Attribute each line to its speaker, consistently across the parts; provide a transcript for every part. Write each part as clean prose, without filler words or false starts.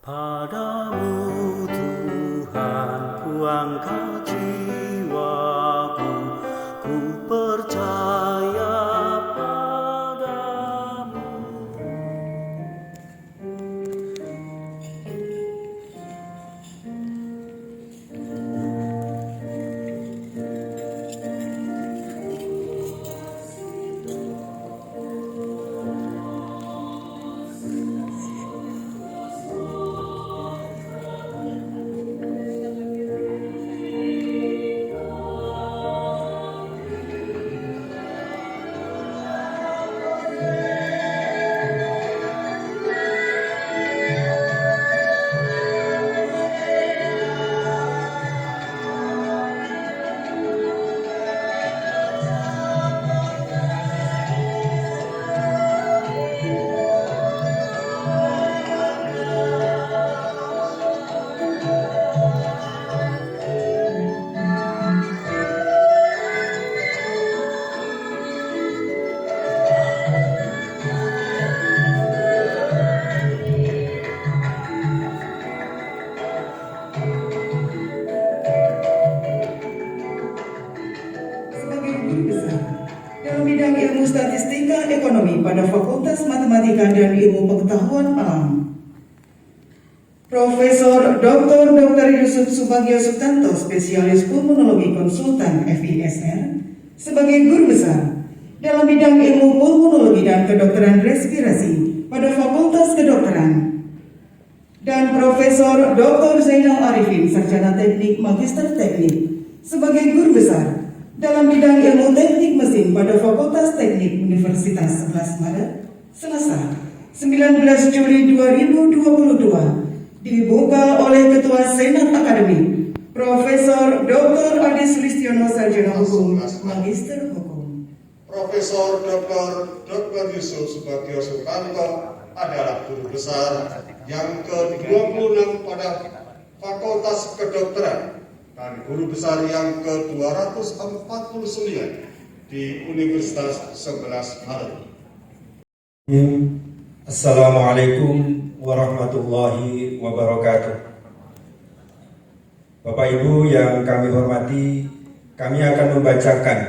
Speaker 1: Padamu Tuhan kuangkat jiwaku, ku percaya padamu.
Speaker 2: Dalam bidang ilmu statistika ekonomi pada Fakultas Matematika dan Ilmu Pengetahuan Alam, Profesor Dr. Yusuf Subagio Sutanto, spesialis pulmonologi konsultan FISR, sebagai guru besar dalam bidang ilmu pulmonologi dan kedokteran respirasi pada Fakultas Kedokteran, dan Profesor Dr. Zainal Arifin, sarjana teknik magister teknik, sebagai guru besar dalam bidang ilmu teknik mesin pada Fakultas Teknik Universitas 11 Maret, Selasa, 19 Juli 2022, dibuka oleh Ketua Senat Akademik, Profesor Dr. Adi Sulistiono, sarjana hukum, magister hukum.
Speaker 3: Profesor Dr. Yusuf Subagio Sutanto adalah guru besar yang ke-26 pada Fakultas Kedokteran dan guru besar yang ke-249 di Universitas 11 Maret.
Speaker 4: Assalamualaikum warahmatullahi wabarakatuh. Bapak Ibu yang kami hormati, kami akan membacakan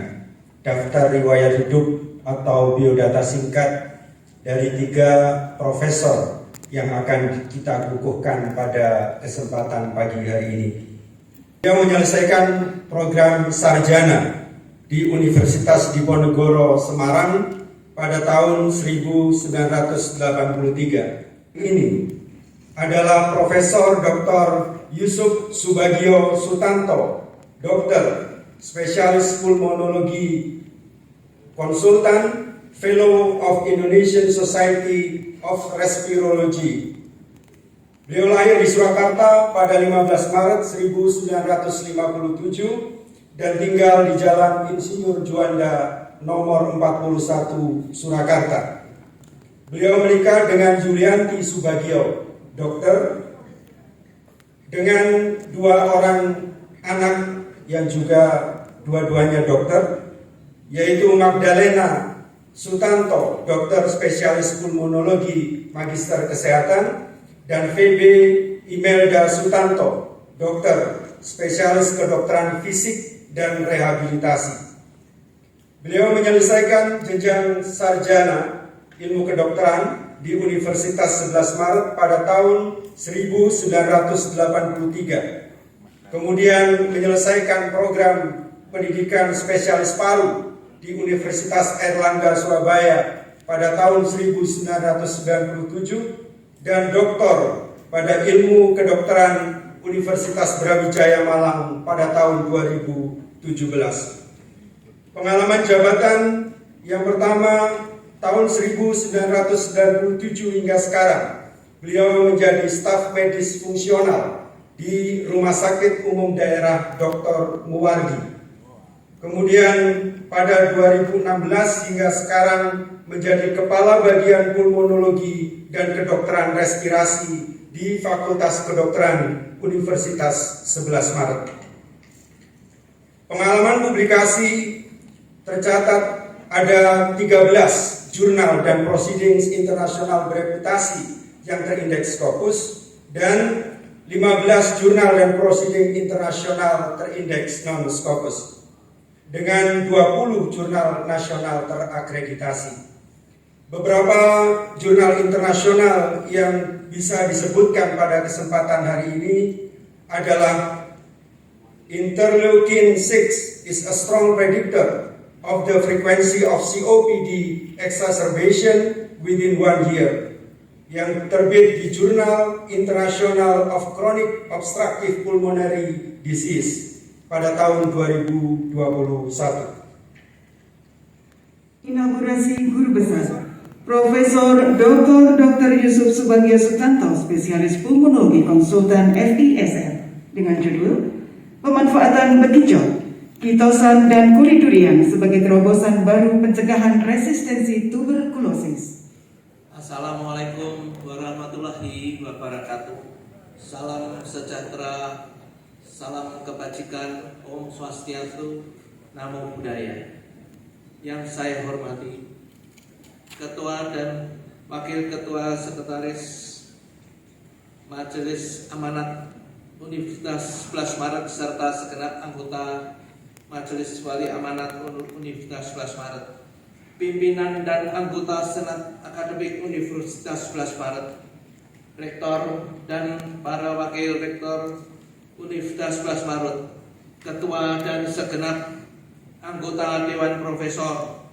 Speaker 4: daftar riwayat hidup atau biodata singkat dari 3 profesor yang akan kita kukuhkan pada kesempatan pagi hari ini. Dia menyelesaikan program sarjana di Universitas Diponegoro Semarang pada tahun 1983. Ini adalah Profesor Dr. Yusuf Subagio Sutanto, dokter, spesialis pulmonologi, konsultan, Fellow of Indonesian Society of Respirology. Beliau lahir di Surakarta pada 15 Maret 1957 dan tinggal di Jalan Insinyur Juanda nomor 41 Surakarta. Beliau menikah dengan Julianti Subagio, dokter, dengan 2 orang anak yang juga dua-duanya dokter, yaitu Magdalena Sutanto, dokter spesialis pulmonologi, magister kesehatan, dan VB Imelda Sutanto, dokter spesialis kedokteran fisik dan rehabilitasi. Beliau menyelesaikan jenjang sarjana ilmu kedokteran di Universitas 11 Maret pada tahun 1983. Kemudian menyelesaikan program pendidikan spesialis paru di Universitas Airlangga Surabaya pada tahun 1997 dan doktor pada ilmu kedokteran Universitas Brawijaya Malang pada tahun 2017. Pengalaman jabatan yang pertama tahun 1997 hingga sekarang, beliau menjadi staf medis fungsional di Rumah Sakit Umum Daerah Dr. Muwardi. Kemudian pada 2016 hingga sekarang menjadi Kepala Bagian Pulmonologi dan Kedokteran Respirasi di Fakultas Kedokteran Universitas 11 Maret. Pengalaman publikasi tercatat ada 13 jurnal dan proceedings internasional bereputasi yang terindeks Scopus dan 15 jurnal dan proceeding internasional terindeks non-Scopus dengan 20 jurnal nasional terakreditasi. Beberapa jurnal internasional yang bisa disebutkan pada kesempatan hari ini adalah Interleukin 6 is a strong predictor of the frequency of COPD exacerbation within 1 year, yang terbit di Jurnal International of Chronic Obstructive Pulmonary Disease pada tahun 2021.
Speaker 2: Inaugurasi Guru Besar Profesor Dr. Yusuf Subagio Sutanto, spesialis pulmonologi konsultan FISR, dengan judul Pemanfaatan bekicot, kitosan dan kulidurian sebagai terobosan baru pencegahan resistensi tuberkulosis.
Speaker 5: Assalamualaikum warahmatullahi wabarakatuh. Salam sejahtera, salam kebajikan, Om Swastiastu, Namo Buddhaya. Yang saya hormati Ketua dan Wakil Ketua Sekretaris Majelis Amanat Universitas 11 Maret serta segenap anggota Majelis Wali Amanat Universitas 11 Maret, pimpinan dan anggota Senat Akademik Universitas 11 Maret, Rektor dan para Wakil Rektor Universitas 11 Maret, Ketua dan segenap anggota Dewan Profesor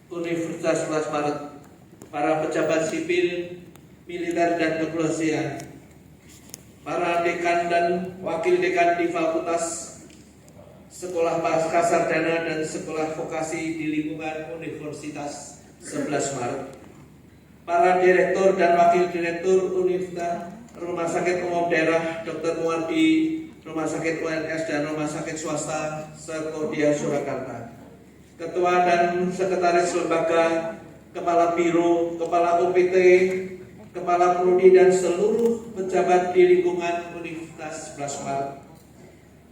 Speaker 5: Universitas 11 Maret, para pejabat sipil, militer dan kepolisian, para dekan dan wakil dekan di Fakultas Sekolah Pasca Sarjana dan Sekolah Vokasi di lingkungan Universitas 11 Maret, para direktur dan wakil direktur Universitas, Rumah Sakit Umum Daerah Dr. Muardi, Rumah Sakit UNS dan Rumah Sakit Swasta Sekodia Surakarta, Ketua dan Sekretaris Lembaga, Kepala Biro, Kepala UPT, Kepala Prodi dan seluruh pejabat di lingkungan Universitas 11 Maret,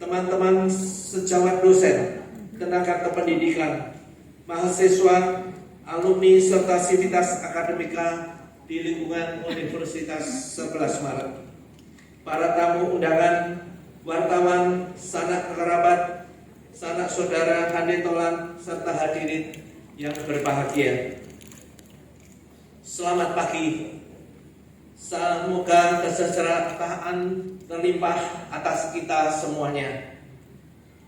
Speaker 5: teman-teman sejawat dosen, tenaga kependidikan, mahasiswa, alumni serta sivitas akademika di lingkungan Universitas 11 Maret, para tamu undangan, wartawan, sanak kerabat, sanak saudara, handetolan, serta hadirin yang berbahagia. Selamat pagi. Semoga kesejahteraan terlimpah atas kita semuanya.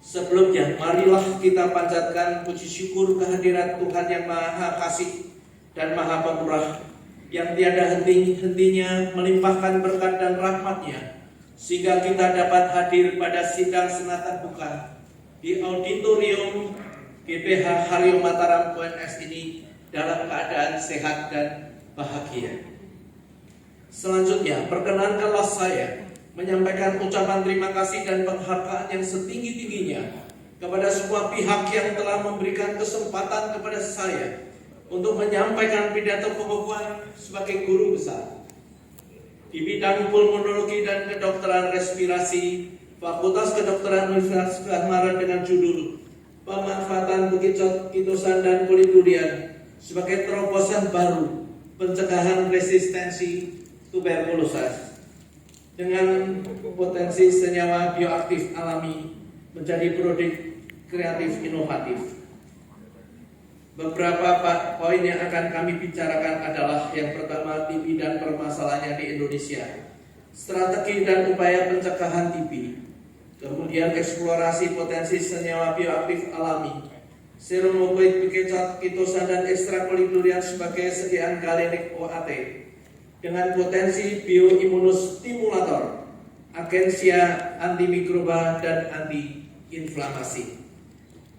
Speaker 5: Sebelumnya, marilah kita panjatkan puji syukur kehadirat Tuhan yang Maha Kasih dan Maha Pemurah, yang tiada henti-hentinya melimpahkan berkat dan rahmat-Nya, sehingga kita dapat hadir pada sidang senata buka di auditorium GPH Haryo Mataram UNS ini dalam keadaan sehat dan bahagia. Selanjutnya, perkenankanlah saya menyampaikan ucapan terima kasih dan penghargaan yang setinggi-tingginya kepada semua pihak yang telah memberikan kesempatan kepada saya untuk menyampaikan pidato pembukaan sebagai guru besar di bidang pulmonologi dan kedokteran respirasi Fakultas Kedokteran Universitas 11 Maret dengan judul Pemanfaatan bekicot, kitosan dan kulidurian sebagai terobosan baru pencegahan resistensi tuberkulosis dengan potensi senyawa bioaktif alami menjadi produk kreatif inovatif. Beberapa poin yang akan kami bicarakan adalah yang pertama, TB dan permasalahannya di Indonesia, strategi dan upaya pencegahan TB, kemudian eksplorasi potensi senyawa bioaktif alami, serum opioid, bekicot, kitosan dan ekstrakulidurian sebagai sediaan galenik OAT dengan potensi bioimunostimulator, agensia antimikroba dan antiinflamasi.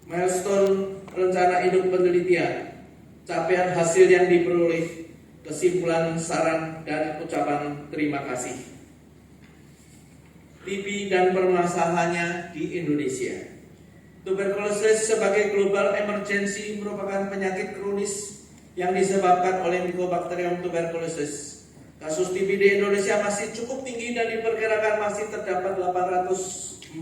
Speaker 5: Milestone rencana induk penelitian, capaian hasil yang diperoleh, kesimpulan, saran, dan ucapan terima kasih. TB dan permasalahannya di Indonesia. Tuberkulosis sebagai global emergency merupakan penyakit kronis yang disebabkan oleh Mycobacterium tuberculosis. Kasus TB di Indonesia masih cukup tinggi dan diperkirakan masih terdapat 845.000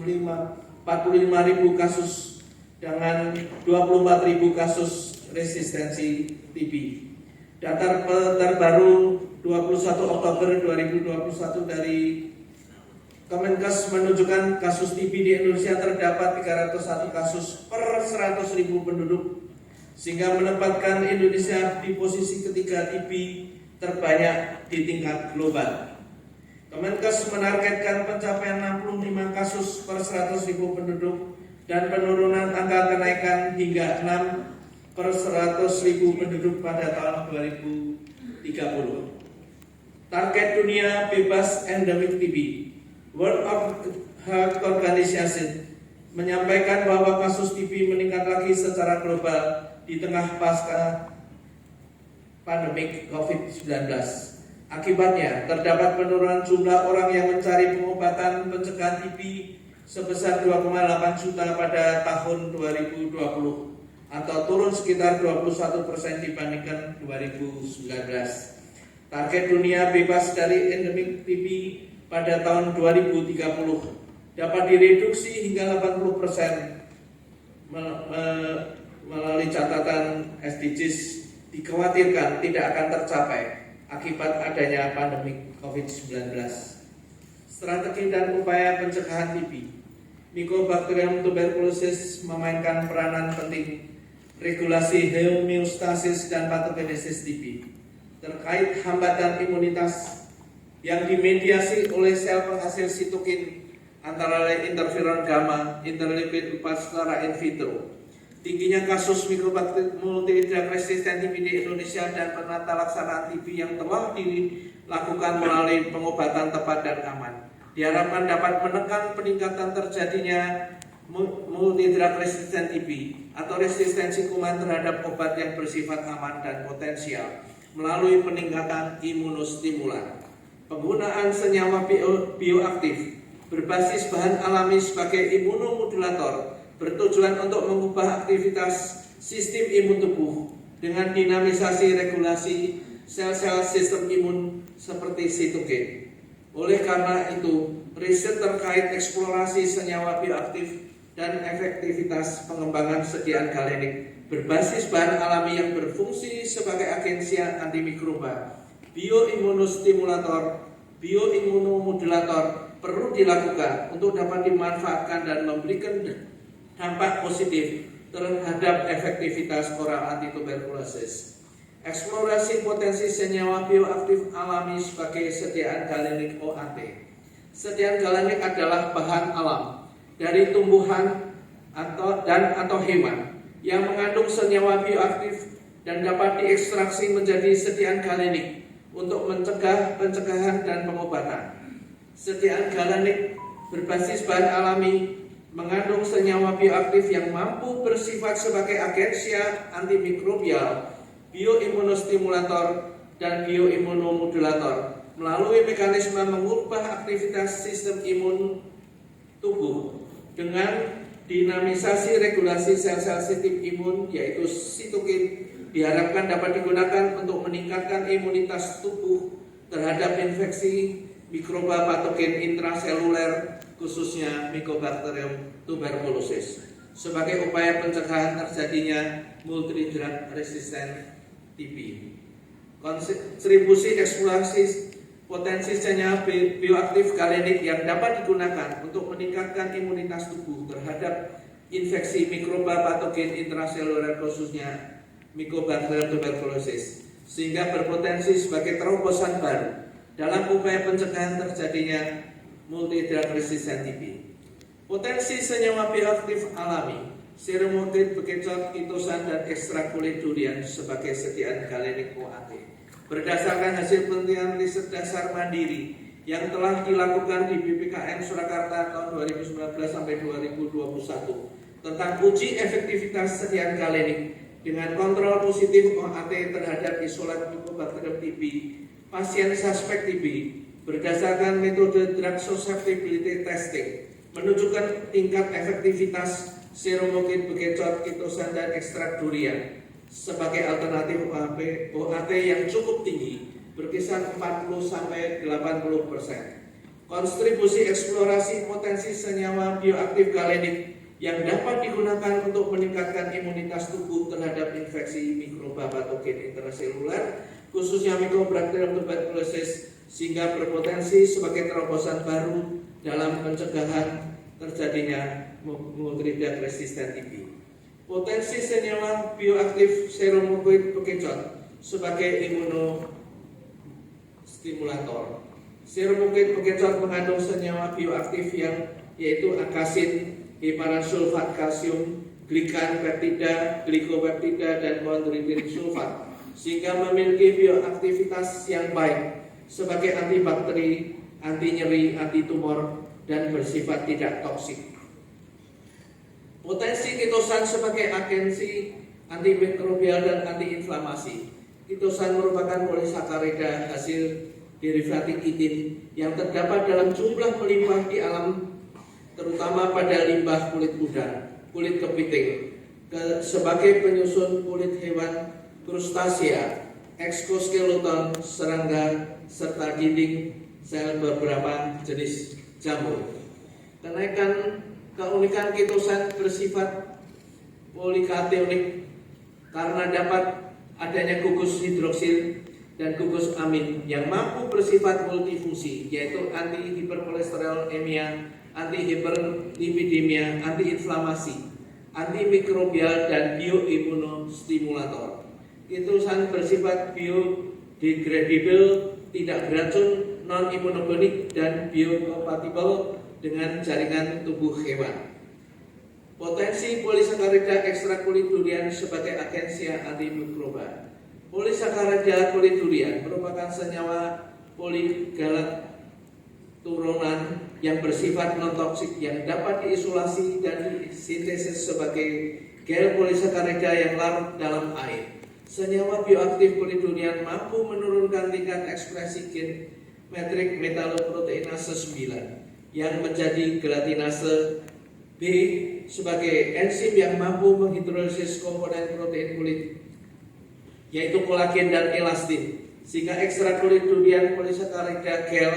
Speaker 5: kasus dengan 24.000 kasus resistensi TB. Data terbaru 21 Oktober 2021 dari Kemenkes menunjukkan kasus TB di Indonesia terdapat 301 kasus per 100.000 penduduk, sehingga menempatkan Indonesia di posisi ketiga TB terbanyak di tingkat global. Kemenkes menargetkan pencapaian 65 kasus per 100.000 penduduk dan penurunan angka kenaikan hingga 6 per 100.000 penduduk pada tahun 2030. Target dunia bebas endemik TB. World Health Organization menyampaikan bahwa kasus TB meningkat lagi secara global di tengah pasca pandemik COVID-19. Akibatnya, terdapat penurunan jumlah orang yang mencari pengobatan pencegahan TB sebesar 2,8 juta pada tahun 2020 atau turun sekitar 21% dibandingkan 2019. Target dunia bebas dari endemik TB pada tahun 2030 dapat direduksi hingga 80% melalui catatan SDGs dikhawatirkan tidak akan tercapai akibat adanya pandemi COVID-19. Strategi dan upaya pencegahan TB. Mycobacterium tuberculosis memainkan peranan penting regulasi homeostasis dan patogenesis TB terkait hambatan imunitas yang dimediasi oleh sel penghasil sitokin antara lain interferon gamma, interleukin 4 secara in vitro. Tingginya kasus Mycobacterium multidrug resistant TB di Indonesia dan penata laksanaan TB yang telah dilakukan melalui pengobatan tepat dan aman diharapkan dapat menekan peningkatan terjadinya multidrug resistant TB atau resistensi kuman terhadap obat yang bersifat aman dan potensial melalui peningkatan imunostimulan. Penggunaan senyawa bioaktif berbasis bahan alami sebagai imunomodulator bertujuan untuk mengubah aktivitas sistem imun tubuh dengan dinamisasi regulasi sel-sel sistem imun seperti sitokin. Oleh karena itu, riset terkait eksplorasi senyawa bioaktif dan efektivitas pengembangan sediaan galenik berbasis bahan alami yang berfungsi sebagai agensia antimikroba, bioimunostimulator, bioimunomodulator perlu dilakukan untuk dapat dimanfaatkan dan memberikan dampak positif terhadap efektivitas oral antituberkulosis. Eksplorasi potensi senyawa bioaktif alami sebagai sediaan galenik OAT. Sediaan galenik adalah bahan alam dari tumbuhan atau hewan yang mengandung senyawa bioaktif dan dapat diekstraksi menjadi sediaan galenik untuk mencegah pencegahan dan pengobatan. Sediaan galenik berbasis bahan alami mengandung senyawa bioaktif yang mampu bersifat sebagai agensia antimikrobial, bioimunostimulator, dan bioimunomodulator melalui mekanisme mengubah aktivitas sistem imun tubuh dengan dinamisasi regulasi sel-sel sistem imun yaitu sitokin diharapkan dapat digunakan untuk meningkatkan imunitas tubuh terhadap infeksi mikroba patogen intraseluler khususnya Mycobacterium tuberculosis sebagai upaya pencegahan terjadinya multidrug resistant TB. Kontribusi eksplorasi potensi senyawa bioaktif galenik yang dapat digunakan untuk meningkatkan imunitas tubuh terhadap infeksi mikroba patogen intraseluler khususnya Mycobacterium tuberculosis sehingga berpotensi sebagai terobosan baru dalam upaya pencegahan terjadinya multidrug resistant TB. Potensi senyawa bioaktif alami, serumokit, bekecot, kitosan, dan ekstrak kulit durian sebagai sediaan galenik OAT berdasarkan hasil penelitian riset dasar mandiri yang telah dilakukan di BPKM Surakarta tahun 2019 sampai 2021 tentang uji efektivitas sediaan galenik dengan kontrol positif OAT terhadap isolat Mycobacterium TB pasien suspek TB berdasarkan metode drug susceptibility testing menunjukkan tingkat efektivitas serumokit, bekecot, kitosan, dan ekstrak durian sebagai alternatif OAT yang cukup tinggi berkisar 40-80%. Kontribusi eksplorasi potensi senyawa bioaktif galenik yang dapat digunakan untuk meningkatkan imunitas tubuh terhadap infeksi mikroba patogen intraseluler, khususnya Mycobacterium tuberculosis, sehingga berpotensi sebagai terobosan baru dalam pencegahan terjadinya multidrug resisten TB. Potensi senyawa bioaktif seromukoid bekecot sebagai imunostimulator. Seromukoid bekecot mengandung senyawa bioaktif yang yaitu akasin, heparan sulfat kalsium, glikan peptida, glikopeptida, dan kondroitin sulfat, sehingga memiliki bioaktivitas yang baik sebagai antibakteri, anti nyeri, anti tumor, dan bersifat tidak toksik. Potensi kitosan sebagai agensi antimikrobial dan antiinflamasi. Kitosan merupakan polisakarida hasil derivatif kitin yang terdapat dalam jumlah melimpah di alam, terutama pada limbah kulit udang, kulit kepiting, sebagai penyusun kulit hewan, krustasea, eksoskeleton, serangga, serta dinding sel beberapa jenis jamur. Keunikan kitosan bersifat polikatonik karena dapat adanya gugus hidroksil dan gugus amin yang mampu bersifat multifungsi, yaitu anti-hiperkolesterolemia, anti-hiperlipidemia, anti-inflamasi, antimikrobial, dan bioimunostimulator. Kitosan bersifat biodegradable, tidak beracun, non-imunogenik, dan biokompatibel dengan jaringan tubuh hewan. Potensi polisakarida ekstrak kulit durian sebagai agensi antimikroba. Polisakarida kulit durian merupakan senyawa poligalakturonan yang bersifat non-toksik yang dapat diisolasi dan disintesis sebagai gel polisakarida yang larut dalam air. Senyawa bioaktif kulit durian mampu menurunkan tingkat ekspresi gen metrik metaloproteinase 9 yang menjadi gelatinase B sebagai enzim yang mampu menghidrolisis komponen protein kulit, yaitu kolagen dan elastin, sehingga ekstrak kulit durian polisakarida gel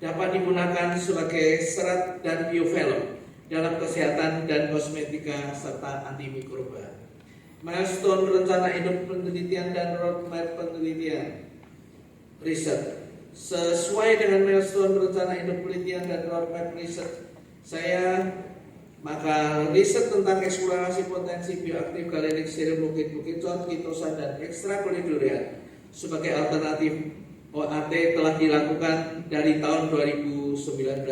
Speaker 5: dapat digunakan sebagai serat dan biofilm dalam kesehatan dan kosmetika serta antimikroba. Milestone rencana induk penelitian dan roadmap penelitian riset. Sesuai dengan milestone rencana induk penelitian dan roadmap riset maka riset tentang eksplorasi potensi bioaktif galenik seromukoid bekecot, kitosan, dan ekstrak kulit durian sebagai alternatif OAT telah dilakukan dari tahun 2019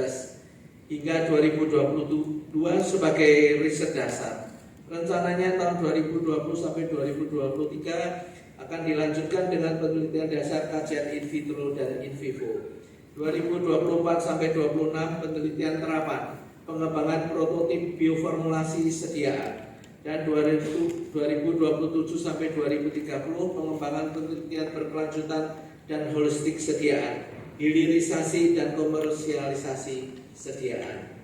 Speaker 5: hingga 2022 sebagai riset dasar. Rencananya tahun 2020 sampai 2023 akan dilanjutkan dengan penelitian dasar kajian in vitro dan in vivo. 2024 sampai 26 penelitian terapan, pengembangan prototip bioformulasi sediaan, dan 2027 sampai 2030 pengembangan penelitian berkelanjutan dan holistik sediaan, hilirisasi dan komersialisasi sediaan.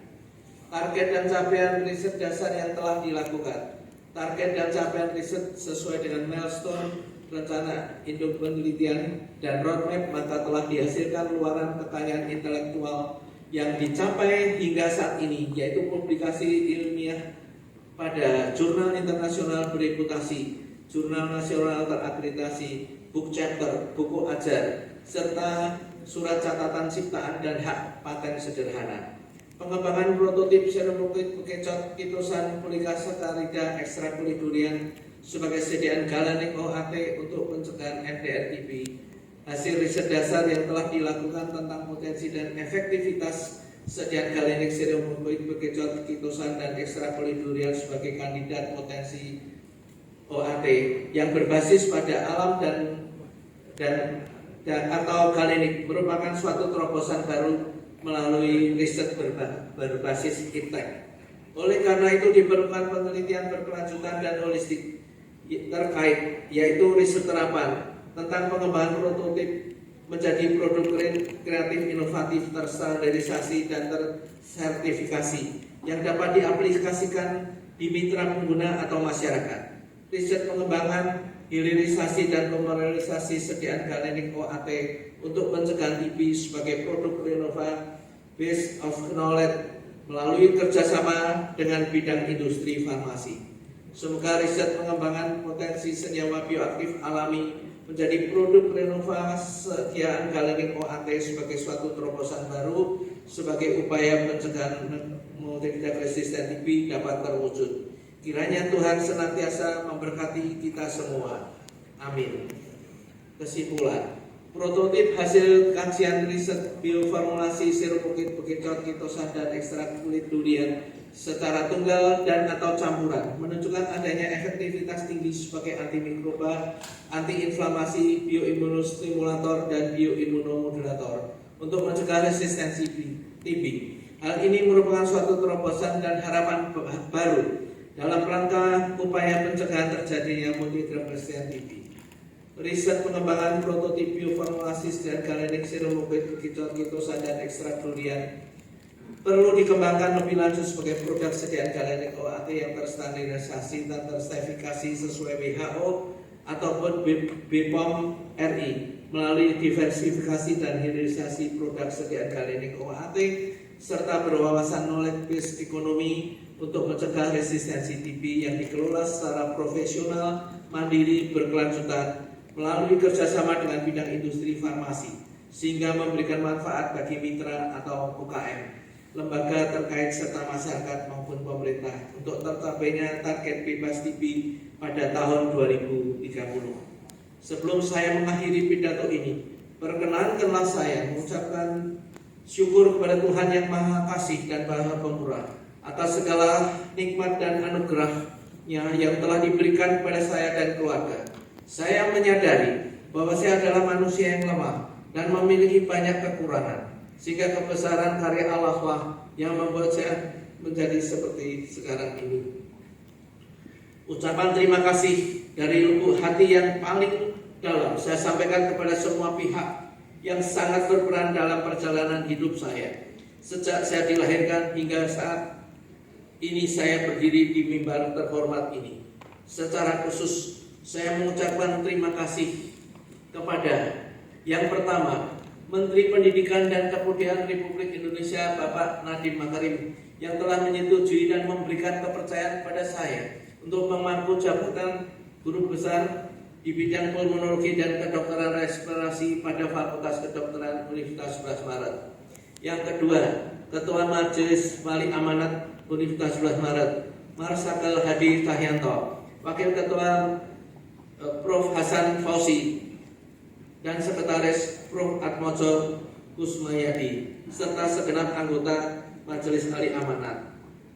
Speaker 5: Target dan capaian riset dasar yang telah dilakukan. Target dan capaian riset sesuai dengan milestone rencana induk penelitian dan roadmap, maka telah dihasilkan luaran kekayaan intelektual yang dicapai hingga saat ini, yaitu publikasi ilmiah pada jurnal internasional bereputasi, jurnal nasional terakreditasi, book chapter, buku ajar, serta surat catatan ciptaan dan hak paten sederhana. Pengembangan prototip seromukoid bekecot, kitosan, polisakarida ekstrak kulit durian sebagai sediaan galanik OAT untuk pencegahan MDR-TB. Hasil riset dasar yang telah dilakukan tentang potensi dan efektivitas sediaan galanik seromukoid bekecot, kitosan, dan ekstrak kulit durian sebagai kandidat potensi OAT yang berbasis pada alam dan atau galenik merupakan suatu terobosan baru melalui riset berbasis iptek. Oleh karena itu diperlukan penelitian berkelanjutan dan holistik terkait, yaitu riset terapan tentang pengembangan prototip menjadi produk kreatif inovatif terstandarisasi dan tersertifikasi yang dapat diaplikasikan di mitra pengguna atau masyarakat. Riset pengembangan, hilirisasi, dan komersialisasi sediaan galenik OAT untuk pencegahan TB sebagai produk renova based of knowledge melalui kerjasama dengan bidang industri farmasi. Semoga riset pengembangan potensi senyawa bioaktif alami menjadi produk renovasi galenik OAT sebagai suatu terobosan baru sebagai upaya pencegahan multidrug resisten TB dapat terwujud. Kiranya Tuhan senantiasa memberkati kita semua. Amin. Kesimpulan. Prototip hasil kajian riset bioformulasi sirup bekicot, kitosan, dan ekstrak kulit durian secara tunggal dan atau campuran menunjukkan adanya efektivitas tinggi sebagai antimikroba, antiinflamasi, bioimunostimulator, dan bioimunomodulator untuk mencegah resistensi TB. Hal ini merupakan suatu terobosan dan harapan baru dalam rangka upaya pencegahan terjadinya multidrug resisten TB. Riset pengembangan prototip bioformulasi dan galenik sirup bekicot, kitosan, dan ekstrak durian perlu dikembangkan lebih lanjut sebagai produk sediaan galenik OAT yang terstandarisasi dan tersertifikasi sesuai WHO ataupun BPOM RI melalui diversifikasi dan hilirisasi produk sediaan galenik OAT serta berwawasan knowledge based ekonomi untuk mencegah resistensi TB yang dikelola secara profesional, mandiri, berkelanjutan melalui kerjasama dengan bidang industri farmasi sehingga memberikan manfaat bagi mitra atau UKM, lembaga terkait serta masyarakat maupun pemerintah untuk tercapainya target bebas TB pada tahun 2030. Sebelum saya mengakhiri pidato ini, perkenankanlah saya mengucapkan syukur kepada Tuhan yang Maha Kasih dan Maha Pemurah atas segala nikmat dan anugerah-Nya yang telah diberikan kepada saya dan keluarga. Saya menyadari bahwa saya adalah manusia yang lemah dan memiliki banyak kekurangan, sehingga kebesaran karya Allah lah yang membuat saya menjadi seperti sekarang ini. Ucapan terima kasih dari lubuk hati yang paling dalam saya sampaikan kepada semua pihak yang sangat berperan dalam perjalanan hidup saya. Sejak saya dilahirkan hingga saat ini saya berdiri di mimbar terhormat ini. Secara khusus saya mengucapkan terima kasih kepada yang pertama, Menteri Pendidikan dan Kebudayaan Republik Indonesia Bapak Nadiem Makarim yang telah menyetujui dan memberikan kepercayaan kepada saya untuk memangku jabatan Guru Besar di bidang pulmonologi dan kedokteran respirasi pada Fakultas Kedokteran Universitas 11 Maret. Yang kedua, Ketua Majelis Wali Amanat Universitas 11 Maret, Marsakel Hadi Cahyanto, Wakil Ketua Prof. Hasan Fauzi, dan Sekretaris Prof. Atmojo Kusmayadi, serta segenap anggota Majelis Wali Amanat.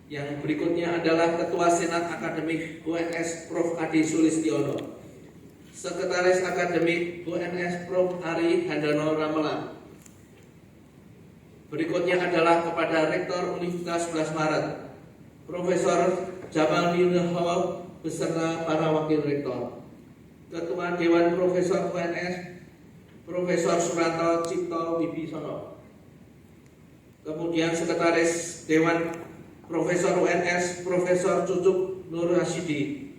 Speaker 5: Yang berikutnya adalah Ketua Senat Akademik UNS Prof. Adi Sulistiono, Sekretaris Akademik UNS Prof. Ari Handano Ramelan. Berikutnya adalah kepada Rektor Universitas 11 Maret, Profesor Jamal Yunus beserta para wakil rektor. Ketua Dewan Profesor UNS Profesor Suranto Cipto Wibisono. Kemudian Sekretaris Dewan Profesor UNS Profesor Cucuk Nur Hasyidi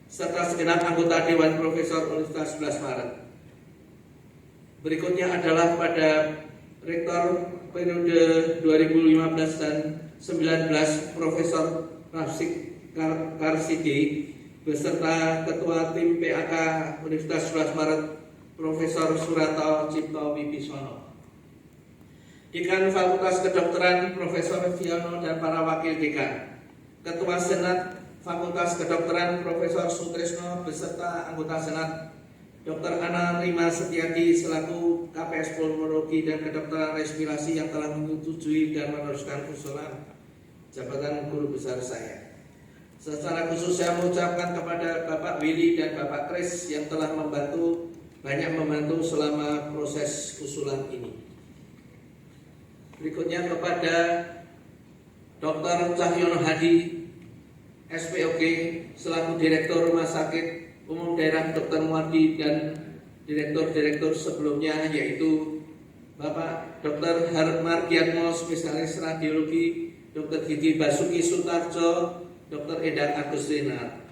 Speaker 5: serta segenap anggota Dewan Profesor Universitas 11 Maret. Berikutnya adalah pada Rektor periode 2015 dan 19 Profesor Rafsik Karsidi beserta Ketua Tim PAK Universitas 11 Maret Profesor Suranto Cipto Wibisono. Dekan Fakultas Kedokteran Profesor Fiono dan para wakil dekan. Ketua Senat Fakultas Kedokteran Profesor Sutresno beserta anggota Senat Dr. Ana Rima Setiadi selaku KPS Pulmonologi dan Kedokteran Respirasi yang telah menyetujui dan meneruskan usulan jabatan guru besar saya. Secara khusus saya mengucapkan kepada Bapak Willy dan Bapak Kris yang telah banyak membantu selama proses usulan ini. Berikutnya kepada Dr. Cahyono Hadi, SPOG, selaku Direktur Rumah Sakit Umum Daerah Dr. Muardi dan Direktur-Direktur sebelumnya yaitu Bapak Dr. Margiatmo, Spesialis Radiologi, Dr. Gigi Basuki Sutarjo, Dr. Endang Agustina,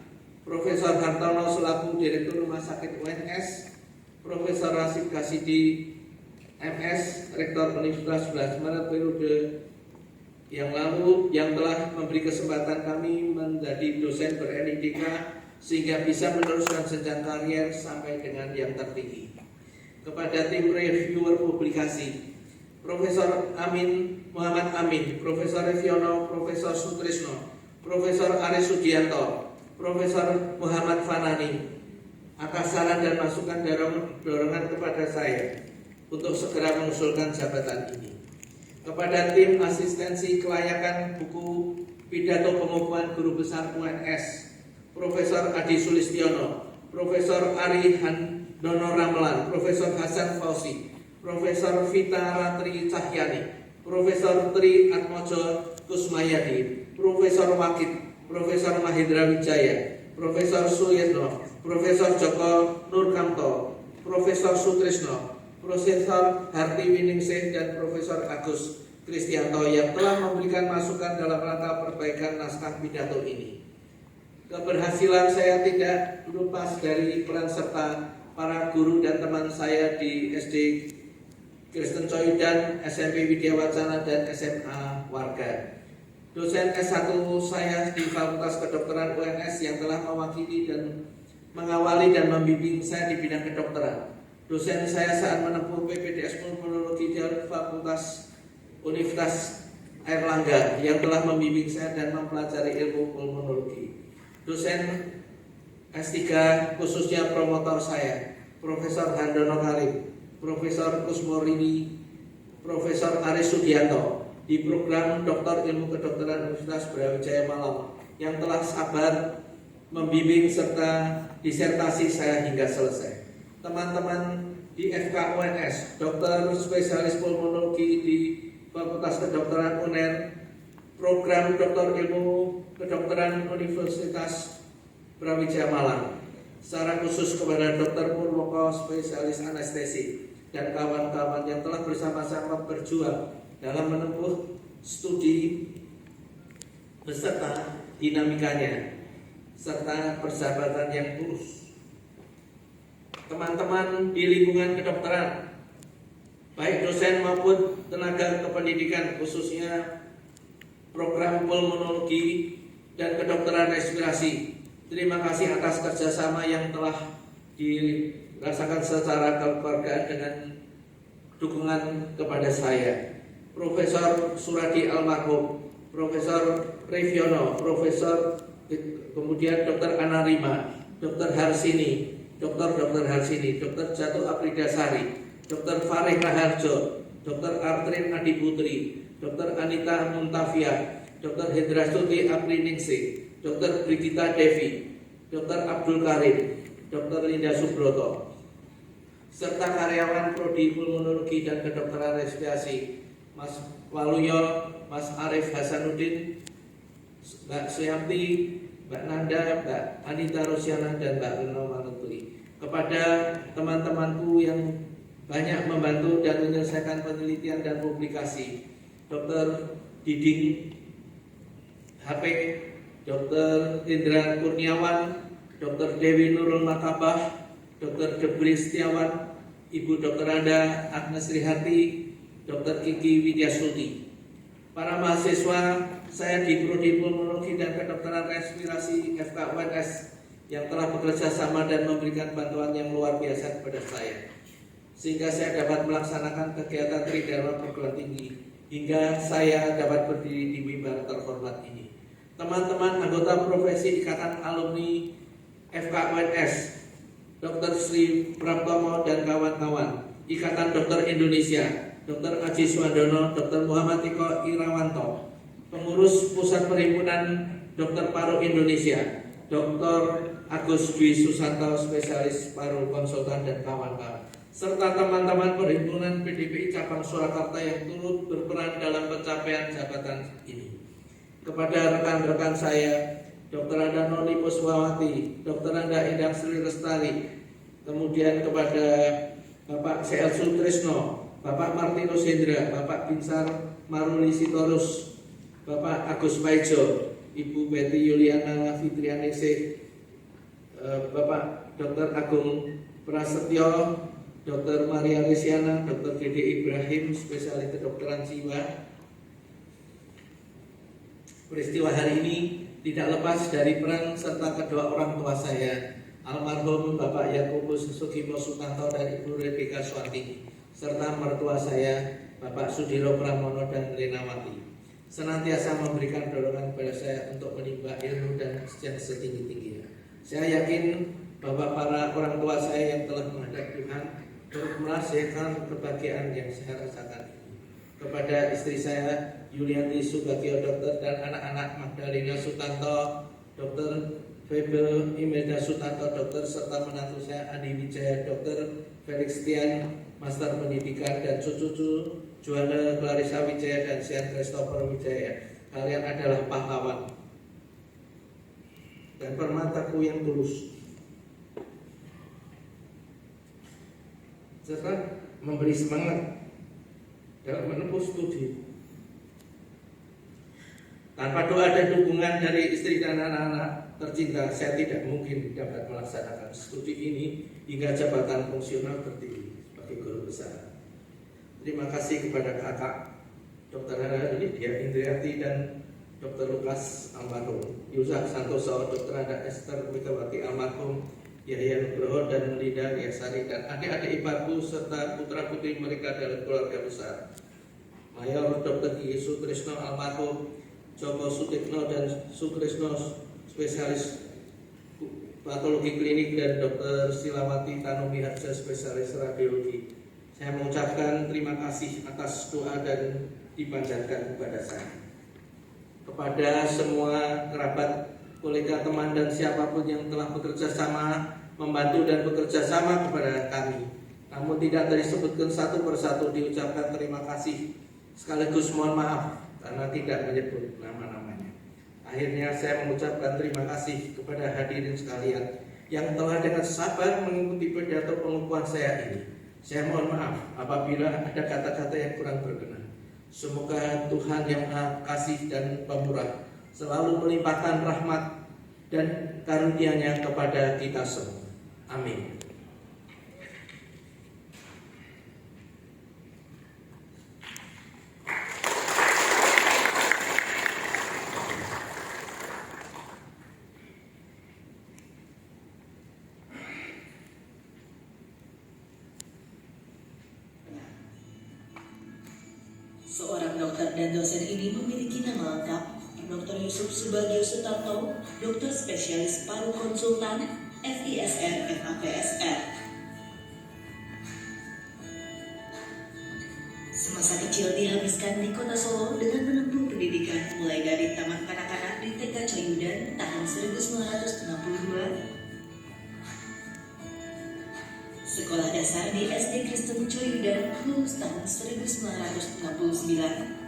Speaker 5: Profesor Hartono selaku Direktur Rumah Sakit UNS, Profesor Rasid Kasidi, MS, Rektor Universitas 11 Maret periode yang lalu yang telah memberi kesempatan kami menjadi dosen ber-NIDK sehingga bisa meneruskan jenjang karier sampai dengan yang tertinggi. Kepada tim reviewer publikasi, Profesor Muhammad Amin, Profesor Reviono, Profesor Sutrisno, Profesor Aris Sugianto, Profesor Muhammad Fanani, atas saran dan masukan dorongan kepada saya untuk segera mengusulkan jabatan ini. Kepada tim asistensi kelayakan buku pidato pengukuhan guru besar UNS, Profesor Adi Sulistiono, Profesor Ari Handono Ramelan, Profesor Hasan Fauzi, Profesor Vita Ratri Cahyani, Profesor Tri Atmojo Kusmayadi, Profesor Wakid, Profesor Mahindra Wijaya, Profesor Suyetno, Profesor Joko Nurkamto, Profesor Sutrisno, Profesor Harti Winingsih, dan Profesor Agus Kristianto yang telah memberikan masukan dalam rangka perbaikan naskah pidato ini. Keberhasilan saya tidak lepas dari peran serta para guru dan teman saya di SD Kristen Coy dan SMP Widya Wacana dan SMA Warga. Dosen S1 saya di Fakultas Kedokteran UNS yang telah mewakili dan mengawali dan membimbing saya di bidang kedokteran. Dosen saya saat menempuh PPDS Pulmonologi di Fakultas Universitas Airlangga yang telah membimbing saya dan mempelajari ilmu pulmonologi. Dosen S3 khususnya promotor saya, Profesor Handono Karim, Profesor Kusmorini, Profesor Aris Sugianto di program Doktor Ilmu Kedokteran Universitas Brawijaya Malang yang telah sabar membimbing serta disertasi saya hingga selesai. Teman-teman di FKUNS, dokter spesialis pulmonologi di Fakultas Kedokteran UNER, program Doktor Ilmu Kedokteran Universitas Brawijaya Malang, secara khusus kepada Dr. Purwoko, spesialis anestesi, dan kawan-kawan yang telah bersama-sama berjuang dalam menempuh studi beserta dinamikanya, serta persahabatan yang tulus. Teman-teman di lingkungan kedokteran, baik dosen maupun tenaga kependidikan, khususnya program pulmonologi dan kedokteran respirasi, terima kasih atas kerjasama yang telah dirasakan secara kekeluargaan dengan dukungan kepada saya. Profesor Suradi almarhum, Profesor Reviono, Profesor kemudian Dr. Anarima, Dr. Harsini, Dr. Harsini, Dr. Jatuh Apridasari, Dr. Farih Raharjo, Dr. Artrin Adi Putri, Dr. Anita Muntafia, Dr. Hendrastuti Apriningsih, Dr. Brigita Devi, Dr. Abdul Karim, Dr. Linda Subroto, serta karyawan Prodi Pulmonologi dan Kedokteran Respirasi, Mas Waluyo, Mas Arif Hasanuddin, Mbak Suyamti, Mbak Nanda, Mbak Anita Rosiana, dan Mbak Reno Manutri. Kepada teman-temanku yang banyak membantu dan menyelesaikan penelitian dan publikasi, Dr. Diding HP, Dr. Indra Kurniawan, Dr. Dewi Nurul Makabah, Dr. Debri Setiawan, Ibu Dr. Anda Agnes Rihati, Dr. Kiki Widyasuti. Para mahasiswa saya di Prodi Pulmonologi dan Kedokteran Respirasi FKUNS yang telah bekerja sama dan memberikan bantuan yang luar biasa kepada saya, sehingga saya dapat melaksanakan kegiatan Tridharma perguruan tinggi hingga saya dapat berdiri di mimbar terhormat ini. Teman-teman anggota profesi Ikatan Alumni FKUNS, Dr. Sri Praptomo dan kawan-kawan, Ikatan Dokter Indonesia, Dr. Aji Swandono, Dr. Muhammad Tiko Irawanto, pengurus Pusat Perhimpunan Dokter Paru Indonesia, Dr. Agus Dwi Susanto, spesialis paru konsultan, dan kawan-kawan, serta teman-teman Perhimpunan PDPI Cabang Surakarta yang turut berperan dalam pencapaian jabatan ini. Kepada rekan-rekan saya, Dr. Anda Noni Puswawati, Dr. Anda Indang Sri Lestari, kemudian kepada Bapak CL Sutrisno, Bapak Martinus Hendra, Bapak Binsar Maruli Sitorus, Bapak Agus Paijo, Ibu Betty Yuliana Fitrianingsih, Bapak Dr. Agung Prasetyo, Dr. Maria Resiana, Dr. Dede Ibrahim, spesialis kedokteran jiwa, Peristiwa hari ini tidak lepas dari peran serta kedua orang tua saya, almarhum Bapak Yakobus Sugimo Sutanto dan Ibu Rebeka Suwartini, serta mertua saya, Bapak Sudiro Pramono dan Renawati, senantiasa memberikan dorongan kepada saya untuk menimba ilmu dan yang setinggi-tingginya. Saya yakin bahwa para orang tua saya yang telah menghadap Tuhan turut merasakan kebahagiaan yang saya rasakan ini. Kepada istri saya Yulianti Subagio Dokter dan anak-anak Magdalena Sutanto, Dokter Febel Imelda Sutanto Dokter, serta menantu saya Andi Wijaya Dokter, Felix Tian Master Pendidikan, dan cucu-cucu Juana Clarissa Wijaya dan Sian Christopher Wijaya. Kalian adalah pahlawan dan permataku yang tulus, serta memberi semangat dalam menempuh studi. Tanpa doa dan dukungan dari istri dan anak-anak tercinta, saya tidak mungkin dapat melaksanakan studi ini hingga jabatan fungsional tertinggi sebagai guru besar. Terima kasih kepada kakak Dr. Lydia Indriati dan Dr. Lukas almarhum, Yusak Santoso, Dr. Anda Esther Megawati almarhum, Yahya Nugroho dan Melinda Riasari, dan adik-adik iparku serta putra-putri mereka dalam keluarga besar, Mayor Dr. Ki Sutrisno almarhum, Joko Sutikno dan Sutrisno spesialis patologi klinik, dan Dr. Silawati Tanumi Harja spesialis radiologi. Saya mengucapkan terima kasih atas doa dan dipanjatkan kepada saya. Kepada semua kerabat, kolega, teman, dan siapapun yang telah bekerja sama, membantu dan bekerja sama kepada kami, namun tidak disebutkan satu persatu, diucapkan terima kasih sekaligus mohon maaf karena tidak menyebut nama-namanya. Akhirnya saya mengucapkan terima kasih kepada hadirin sekalian yang telah dengan sabar mengikuti pidato pengukuhan saya ini. Saya mohon maaf apabila ada kata-kata yang kurang berkenan. Semoga Tuhan yang Maha Kasih dan Pemurah selalu melimpahkan rahmat dan karunia-Nya kepada kita semua. Amin.
Speaker 6: Seorang dokter dan dosen ini memiliki nama lengkap Dr. Yusuf Subagio Sutanto, dokter spesialis paru konsultan, FISR, FAPSR. Semasa kecil dihabiskan di kota Solo dengan menempuh pendidikan mulai dari taman kanak-kanak di TK Coyudan tahun 1962, sekolah dasar di SD Kristen Coyudan lulus tahun 1969.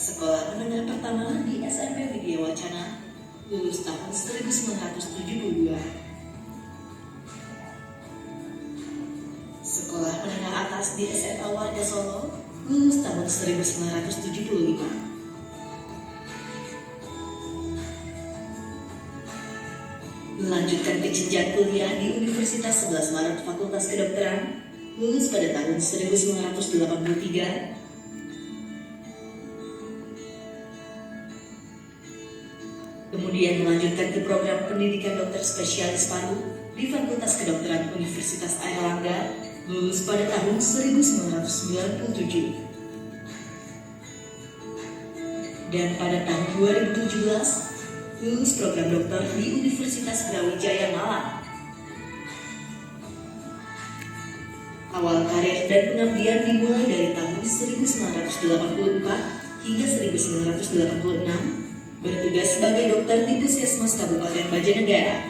Speaker 6: Sekolah menengah pertama di SMP Widya Wacana lulus tahun 1972. Sekolah menengah atas di SMA Warga Solo lulus tahun 1975. Melanjutkan ke jenjang kuliah di Universitas 11 Maret Fakultas Kedokteran, lulus pada tahun 1983. Kemudian melanjutkan ke program pendidikan dokter spesialis paru di Fakultas Kedokteran Universitas Airlangga, lulus pada tahun 1997. Dan pada tahun 2017, lulus program dokter di Universitas Brawijaya Malang. Awal karir dan pengabdian dimulai dari tahun 1984 hingga 1986, bertugas sebagai dokter di Puskesmas Kabupaten Banjarnegara.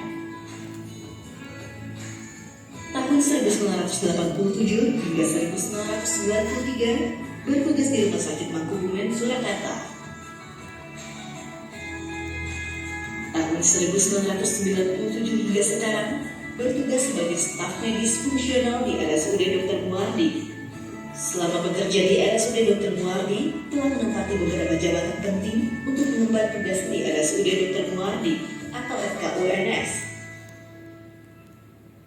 Speaker 6: Tahun 1987 hingga 1993, bertugas di Rumah Sakit Mangkubumen, Surakarta. Tahun 1997 hingga sekarang, bertugas sebagai staf medis fungsional di RSUD Dr. Muardi. Selama bekerja di RSUD Dr. Muardi, telah menempati beberapa jabatan penting untuk mengemban tugas di RSUD Dr. Muardi atau FKUNS.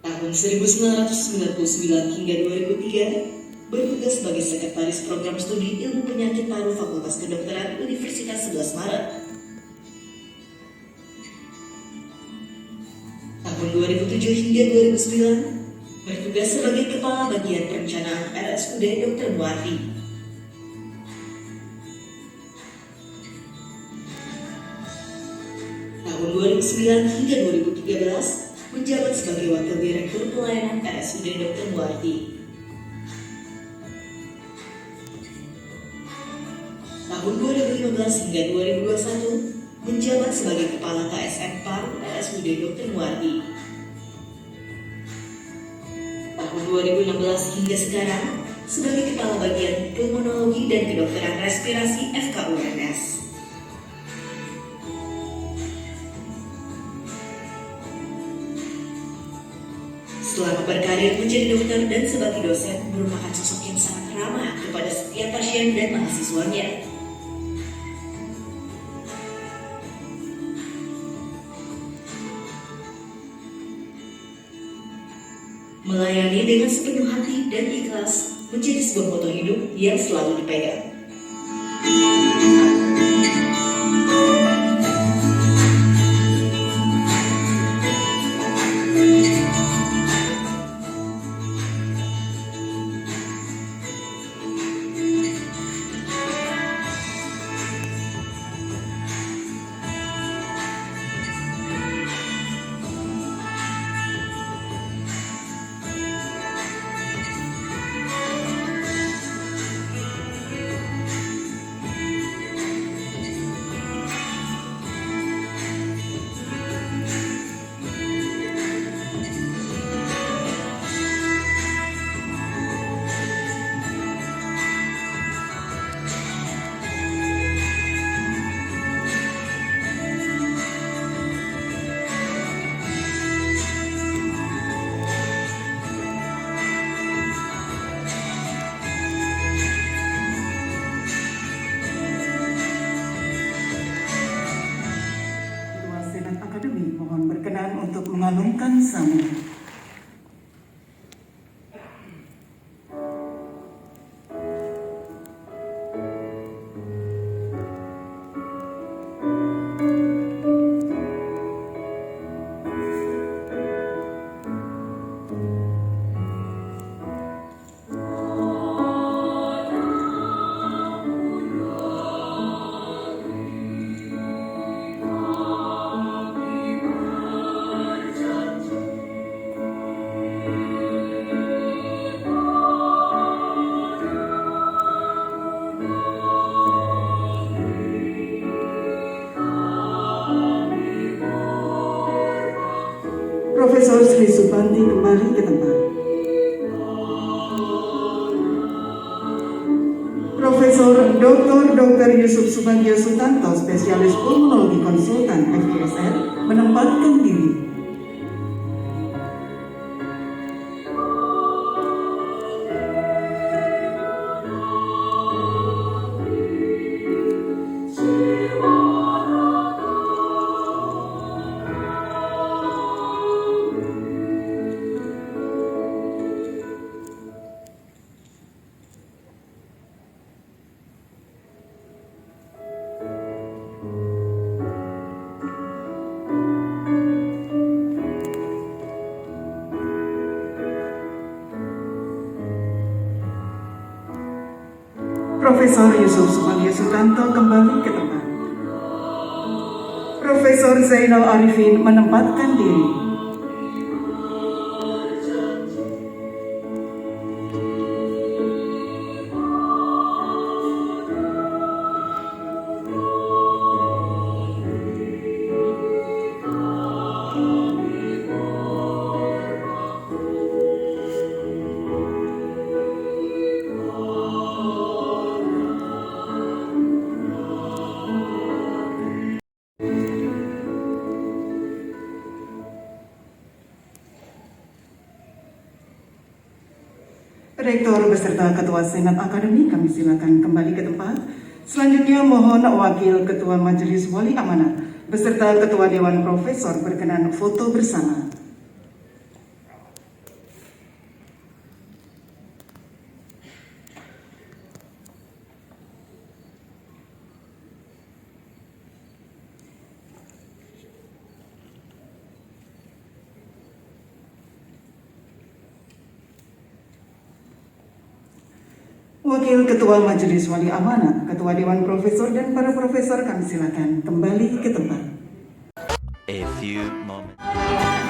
Speaker 6: Tahun 1999 hingga 2003, bertugas sebagai Sekretaris Program Studi Ilmu Penyakit Paru Fakultas Kedokteran Universitas 11 Maret. Tahun 2007 hingga 2009, bertugas sebagai Kepala Bagian Perencanaan RSUD Dr. Muardi. Tahun 2009 hingga 2013, menjabat sebagai Wakil Direktur Pelayanan RSUD Dr. Muardi. Tahun 2015 hingga 2021, menjabat sebagai Kepala KSN Paru RSUD Dr. Muardi. Tahun 2016 hingga sekarang, sebagai Kepala Bagian Pulmonologi dan Kedokteran Respirasi FKUNS. Selama berkarir menjadi dokter dan sebagai dosen, merupakan sosok yang sangat ramah kepada setiap pasien dan mahasiswanya. Melayani dengan sepenuh hati dan ikhlas menjadi sebuah moto hidup yang selalu dipegang.
Speaker 2: Akademi mohon berkenan untuk mengalungkan sambutan. Profesor Sri Supanti kembali ke tempat. Profesor Dr. Yusuf Subagio Sutanto, spesialis pulmonologi konsultan FISR, menempatkan diri. Profesor Yusuf Subagio Sutanto kembali ke tempat. Profesor Zainal Arifin menempatkan diri. Rektor beserta Ketua Senat Akademi kami silakan kembali ke tempat. Selanjutnya mohon Wakil Ketua Majelis Wali Amanat beserta Ketua Dewan Profesor berkenan foto bersama. Wakil Ketua Majelis Wali Amanat, Ketua Dewan Profesor dan para profesor kami silakan kembali ke tempat.
Speaker 7: A few moments.